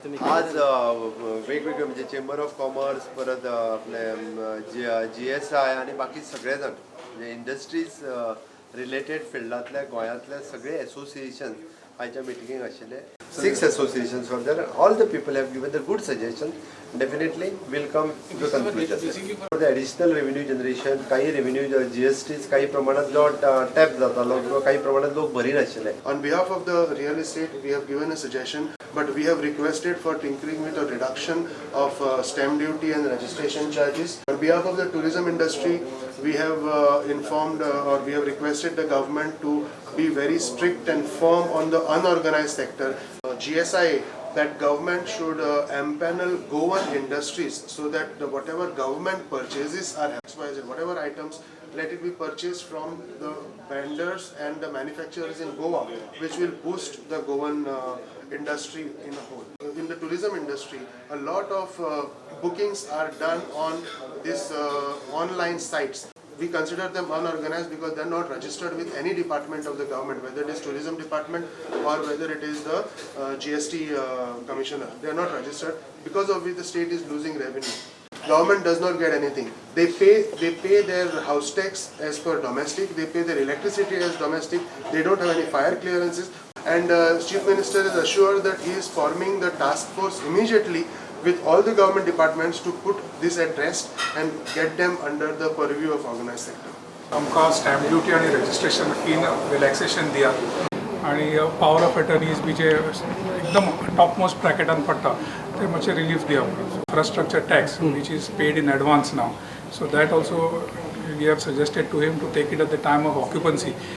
आज वेगवेगळे म्हणजे चेंबर ऑफ कॉमर्स परत आपले GSI आणि बाकी सगळे जण म्हणजे इंडस्ट्रीज रिलेटेड फिल्डातल्या गोंयांतले सगळे एसोसिएशन आयच्या मिटिंगेक आशिल्ले 6 associations were there. All the people have given the good suggestions. Definitely will come to conclusion. For the additional revenue generation, काही revenue GSTs काही प्रमाणात जो टॅप जातालो किंवा काही प्रमाणात लोक भरी नाशिल्ले. On behalf of the real estate, we have given a suggestion, but we have requested for tinkering with a reduction of stamp duty and registration charges. On behalf of the tourism industry, we have informed or we have requested the government to be very strict and firm on the unorganized sector. GSI, that government should empanel Goan industries so that whatever government purchases are XYZ, whatever items, let it be purchased from the vendors and the manufacturers in Goa, which will boost the Goan industry in a whole. In the tourism industry, a lot of bookings are done on this online sites. We consider them unorganized because they are not registered with any department of the government, whether it is tourism department or whether it is the GST commissioner. They are not registered, because of which the state is losing revenue. Government does not get anything. They pay their house tax as per domestic. They pay their electricity as domestic. They don't have any fire clearances. And Chief Minister is assured that he is forming the task force immediately with all the government departments to put this at rest and get them under the purview of organized sector. आमकां stamp duty आणि registration फीन relaxation दिया आणि power of attorneys बी जे एकदम top most ब्रॅकेटान पडटा ते मातशें रिलीफ दिया. Infrastructure tax which is paid in advance नाव, so that also we have suggested to him to take it at the time of occupancy.